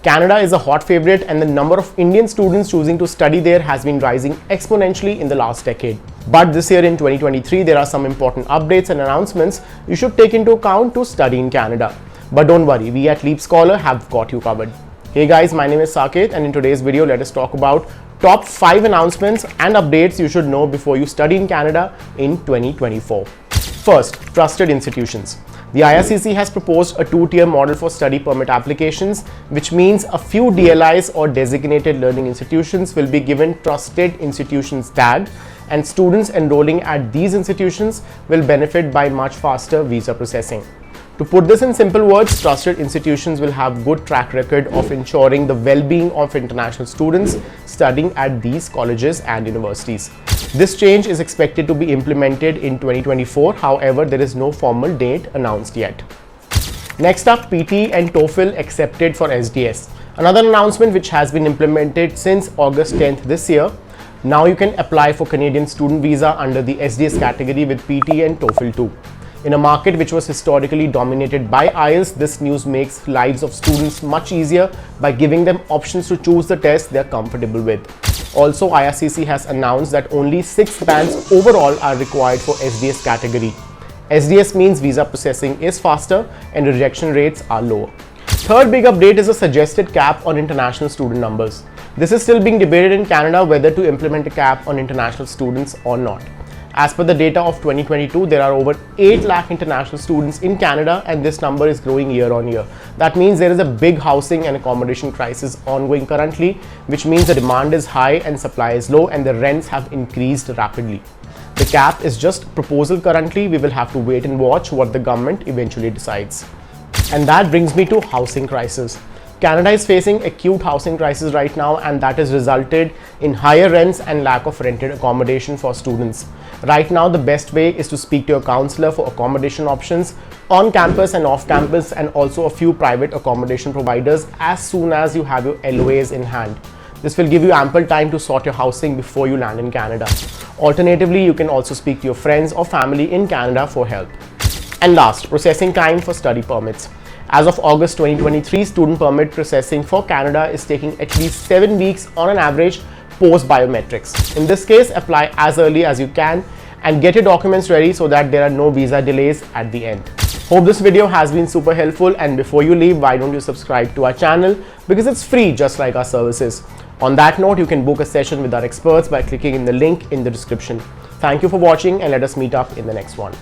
Canada is a hot favorite, and the number of Indian students choosing to study there has been rising exponentially in the last decade. But this year in 2023, there are some important updates and announcements you should take into account to study in Canada. But don't worry, we at LeapScholar have got you covered. Hey guys, my name is Saket, and in today's video, let us talk about top 5 announcements and updates you should know before you study in Canada in 2024. First, trusted institutions. The IRCC has proposed a two-tier model for study permit applications, which means a few DLIs or designated learning institutions will be given trusted institutions tag, and students enrolling at these institutions will benefit by much faster visa processing. To put this in simple words, trusted institutions will have good track record of ensuring the well-being of international students studying at these colleges and universities. This change is expected to be implemented in 2024, however, there is no formal date announced yet. Next up, PTE and TOEFL accepted for SDS. Another announcement which has been implemented since August 10th this year. Now you can apply for Canadian student visa under the SDS category with PTE and TOEFL too. In a market which was historically dominated by IELTS, this news makes lives of students much easier by giving them options to choose the test they are comfortable with. Also, IRCC has announced that only 6 bands overall are required for SDS category. SDS means visa processing is faster and rejection rates are lower. Third big update is a suggested cap on international student numbers. This is still being debated in Canada whether to implement a cap on international students or not. As per the data of 2022, there are over 8 lakh international students in Canada, and this number is growing year on year. That means there is a big housing and accommodation crisis ongoing currently, which means the demand is high and supply is low, and the rents have increased rapidly. The cap is just proposal currently. We will have to wait and watch what the government eventually decides. And that brings me to housing crisis. Canada is facing acute housing crisis right now, and that has resulted in higher rents and lack of rented accommodation for students. Right now, the best way is to speak to your counselor for accommodation options on campus and off campus, and also a few private accommodation providers as soon as you have your LOAs in hand. This will give you ample time to sort your housing before you land in Canada. Alternatively, you can also speak to your friends or family in Canada for help. And last, processing time for study permits. As of August 2023, student permit processing for Canada is taking at least 7 weeks on an average post biometrics. In this case, apply as early as you can and get your documents ready so that there are no visa delays at the end. Hope this video has been super helpful, and before you leave, why don't you subscribe to our channel, because it's free just like our services. On that note, you can book a session with our experts by clicking in the link in the description. Thank you for watching, and let us meet up in the next one.